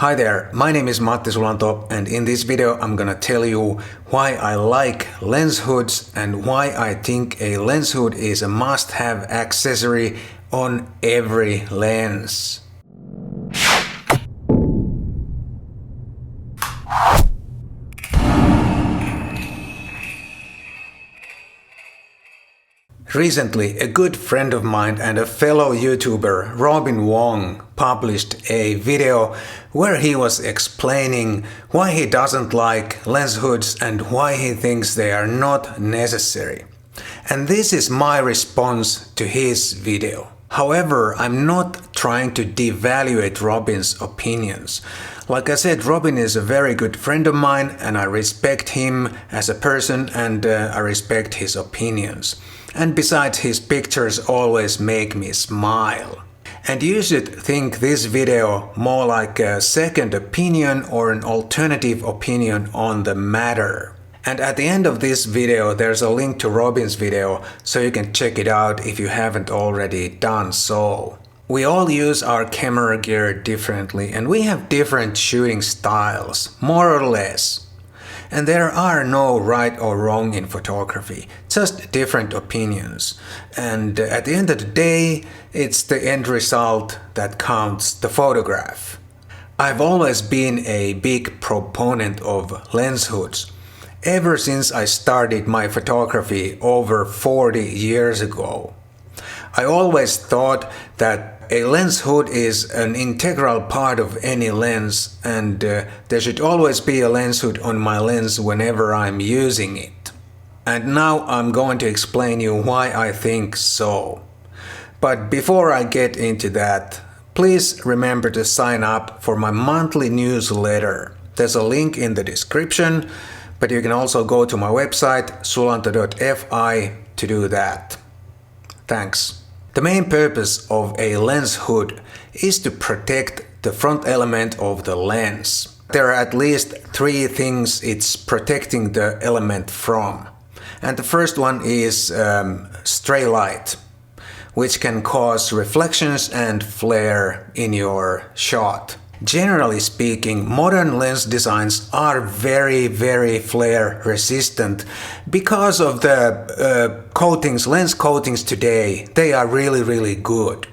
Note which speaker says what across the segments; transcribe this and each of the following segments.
Speaker 1: Hi there, my name is Matti Sulanto, and in this video I'm gonna tell you why I like lens hoods and why I think a lens hood is a must-have accessory on every lens. Recently, a good friend of mine and a fellow YouTuber, Robin Wong, published a video where he was explaining why he doesn't like lens hoods and why he thinks they are not necessary. And this is my response to his video. However, I'm not trying to devaluate Robin's opinions. Like I said, Robin is a very good friend of mine and I respect him as a person and I respect his opinions. And besides, his pictures always make me smile. And you should think this video more like a second opinion or an alternative opinion on the matter. And at the end of this video there's a link to Robin's video so you can check it out if you haven't already done so. We all use our camera gear differently and we have different shooting styles, more or less. And there are no right or wrong in photography, just different opinions. And at the end of the day, it's the end result that counts, the photograph. I've always been a big proponent of lens hoods, ever since I started my photography over 40 years ago. I always thought that a lens hood is an integral part of any lens and there should always be a lens hood on my lens whenever I'm using it. And now I'm going to explain you why I think so. But before I get into that, please remember to sign up for my monthly newsletter. There's a link in the description, but you can also go to my website sulanto.fi to do that. Thanks. The main purpose of a lens hood is to protect the front element of the lens. There are at least three things it's protecting the element from. And the first one is stray light, which can cause reflections and flare in your shot. Generally speaking, modern lens designs are very flare resistant because of the coatings, lens coatings today. They are really good.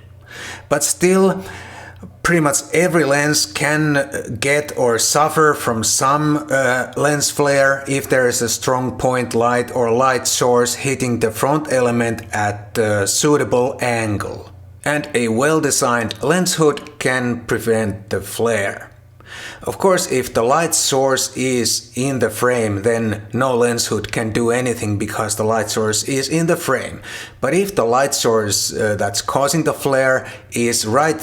Speaker 1: But still, pretty much every lens can get or suffer from some lens flare if there is a strong point light or light source hitting the front element at the suitable angle. And a well-designed lens hood can prevent the flare. Of course, if the light source is in the frame, then no lens hood can do anything because the light source is in the frame. But if the light source that's causing the flare is right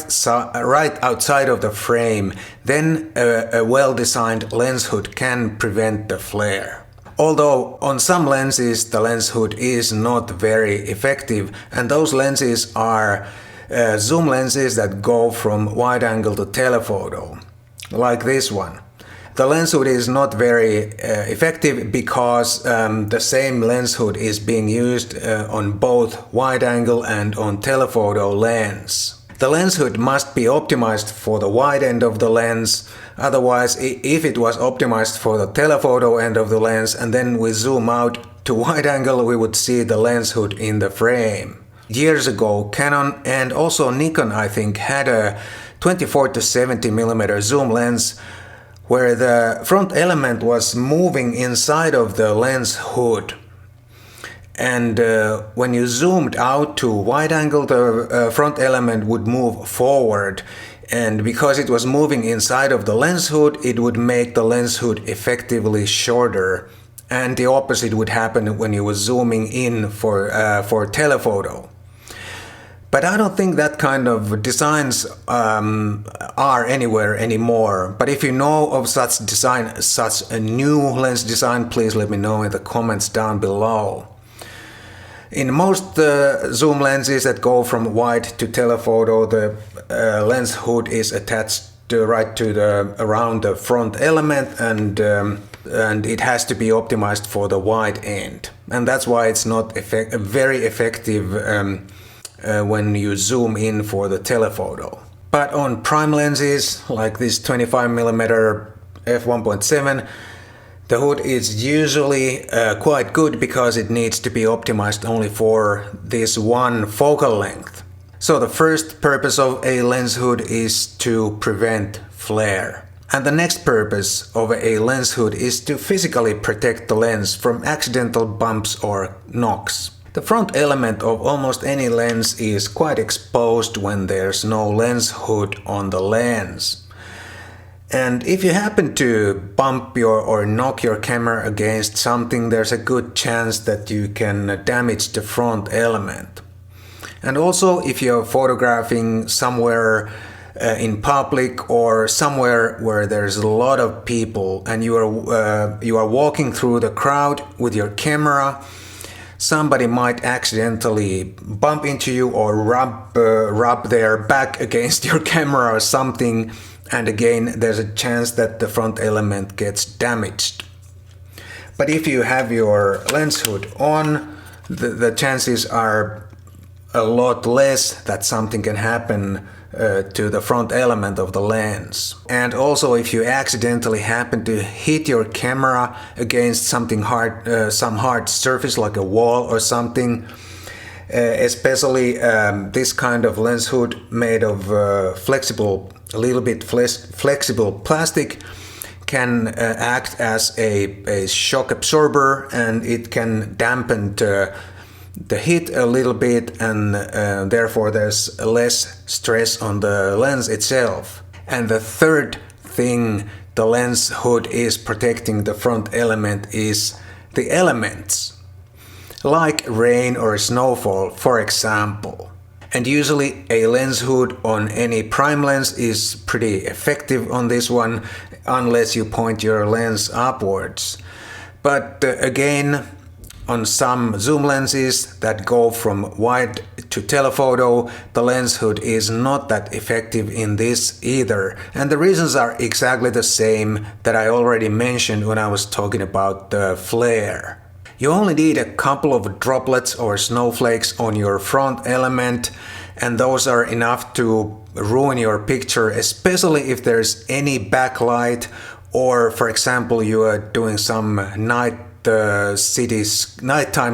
Speaker 1: outside of the frame, then a well-designed lens hood can prevent the flare. Although on some lenses the lens hood is not very effective, and those lenses are zoom lenses that go from wide angle to telephoto, like this one. The lens hood is not very effective because the same lens hood is being used on both wide angle and on telephoto lens. The lens hood must be optimized for the wide end of the lens, otherwise if it was optimized for the telephoto end of the lens and then we zoom out to wide angle, we would see the lens hood in the frame. Years ago, Canon and also Nikon, I think, had a 24 to 70 mm zoom lens where the front element was moving inside of the lens hood. And when you zoomed out to wide angle, the front element would move forward. And because it was moving inside of the lens hood, it would make the lens hood effectively shorter. And the opposite would happen when you were zooming in for telephoto. But I don't think that kind of designs are anywhere anymore. But if you know of such design, such a new lens design, please let me know in the comments down below. In most zoom lenses that go from wide to telephoto, the lens hood is attached right to around the front element, and it has to be optimized for the wide end. And that's why it's not very effective when you zoom in for the telephoto. But on prime lenses like this 25mm f1.7, the hood is usually quite good because it needs to be optimized only for this one focal length. So the first purpose of a lens hood is to prevent flare. And the next purpose of a lens hood is to physically protect the lens from accidental bumps or knocks. The front element of almost any lens is quite exposed when there's no lens hood on the lens. And if you happen to bump or knock your camera against something, there's a good chance that you can damage the front element. And also, if you're photographing somewhere in public or somewhere where there's a lot of people and you are walking through the crowd with your camera, somebody might accidentally bump into you or rub their back against your camera or something. And again, there's a chance that the front element gets damaged. But if you have your lens hood on, the chances are a lot less that something can happen to the front element of the lens. And also, if you accidentally happen to hit your camera against something hard, some hard surface like a wall or something, especially this kind of lens hood made of a little bit flexible plastic can act as a shock absorber, and it can dampen the hit a little bit, and therefore there's less stress on the lens itself. And the third thing the lens hood is protecting the front element is the elements, like rain or snowfall, for example. And usually a lens hood on any prime lens is pretty effective on this one, unless you point your lens upwards. But again, on some zoom lenses that go from wide to telephoto, the lens hood is not that effective in this either. And the reasons are exactly the same that I already mentioned when I was talking about the flare. You only need a couple of droplets or snowflakes on your front element, and those are enough to ruin your picture, especially if there's any backlight, or for example you are doing some nighttime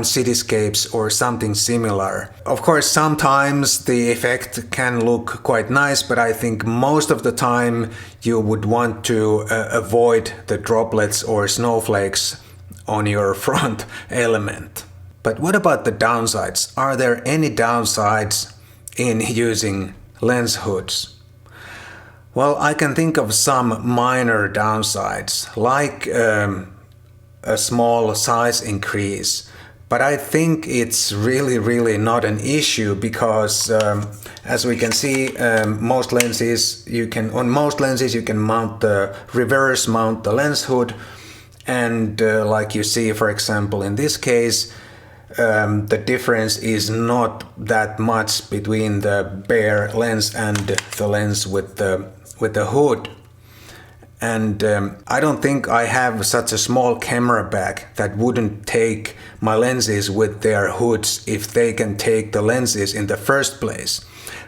Speaker 1: cityscapes or something similar. Of course, sometimes the effect can look quite nice, but I think most of the time you would want to avoid the droplets or snowflakes on your front element. But what about the downsides? Are there any downsides in using lens hoods? Well, I can think of some minor downsides, like a small size increase. But I think it's really not an issue because as we can see, most lenses you can reverse mount the lens hood, and like you see, for example, in this case, the difference is not that much between the bare lens and the lens with the hood. And I don't think I have such a small camera bag that wouldn't take my lenses with their hoods if they can take the lenses in the first place.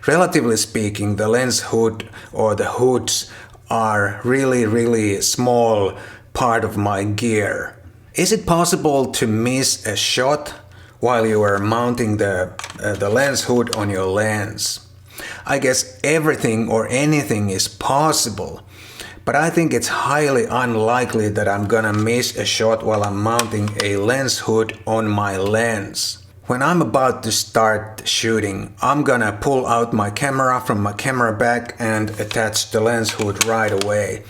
Speaker 1: Relatively speaking, the lens hood or the hoods are really small part of my gear. Is it possible to miss a shot while you are mounting the lens hood on your lens? I guess everything or anything is possible, but I think it's highly unlikely that I'm gonna miss a shot while I'm mounting a lens hood on my lens. When I'm about to start shooting, I'm gonna pull out my camera from my camera bag and attach the lens hood right away.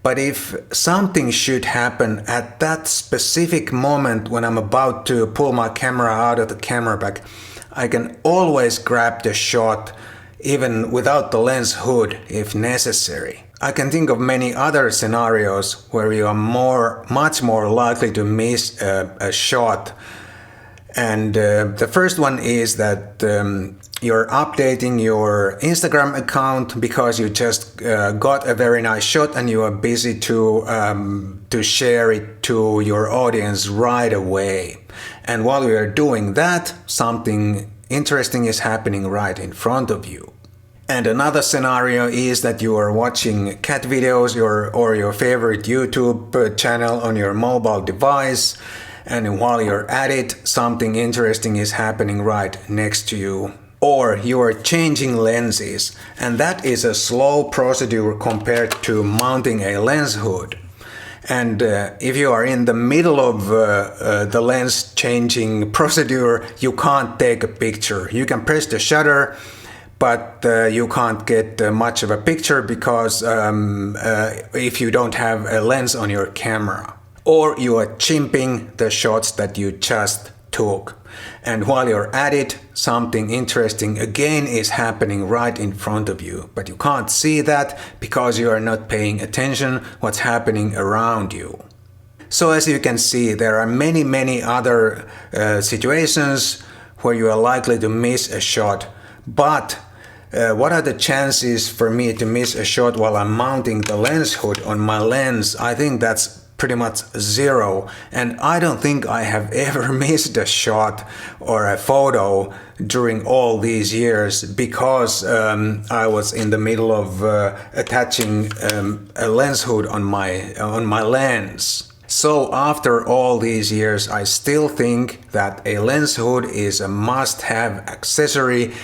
Speaker 1: But if something should happen at that specific moment when I'm about to pull my camera out of the camera bag, I can always grab the shot even without the lens hood if necessary. I can think of many other scenarios where you are much more likely to miss a shot. And the first one is that you're updating your Instagram account because you just got a very nice shot and you are busy to share it to your audience right away. And while you are doing that, something interesting is happening right in front of you. And another scenario is that you are watching cat videos or your favorite YouTube channel on your mobile device, and while you're at it, something interesting is happening right next to you. Or you are changing lenses, and that is a slow procedure compared to mounting a lens hood. And if you are in the middle of the lens changing procedure, you can't take a picture. You can press the shutter, but you can't get much of a picture because if you don't have a lens on your camera. Or you are chimping the shots that you just took. And while you're at it, something interesting again is happening right in front of you. But you can't see that because you are not paying attention what's happening around you. So as you can see, there are many other situations where you are likely to miss a shot. But what are the chances for me to miss a shot while I'm mounting the lens hood on my lens? I think that's pretty much zero, and I don't think I have ever missed a shot or a photo during all these years because I was in the middle of attaching a lens hood on my lens. So after all these years, I still think that a lens hood is a must-have accessory,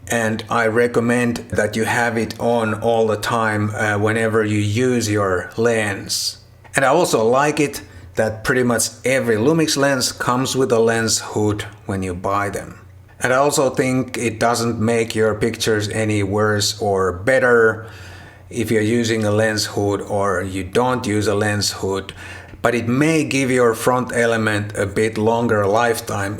Speaker 1: and I recommend that you have it on all the time whenever you use your lens. And I also like it that pretty much every Lumix lens comes with a lens hood when you buy them. And I also think it doesn't make your pictures any worse or better if you're using a lens hood or you don't use a lens hood, but it may give your front element a bit longer lifetime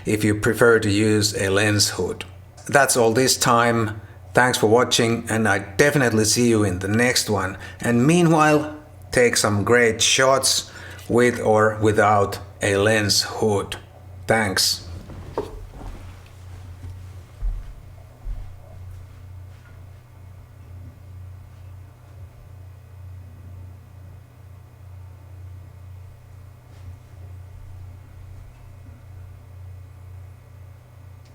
Speaker 1: if you prefer to use a lens hood. That's all this time. Thanks for watching, and I definitely see you in the next one. And meanwhile, take some great shots with or without a lens hood. Thanks.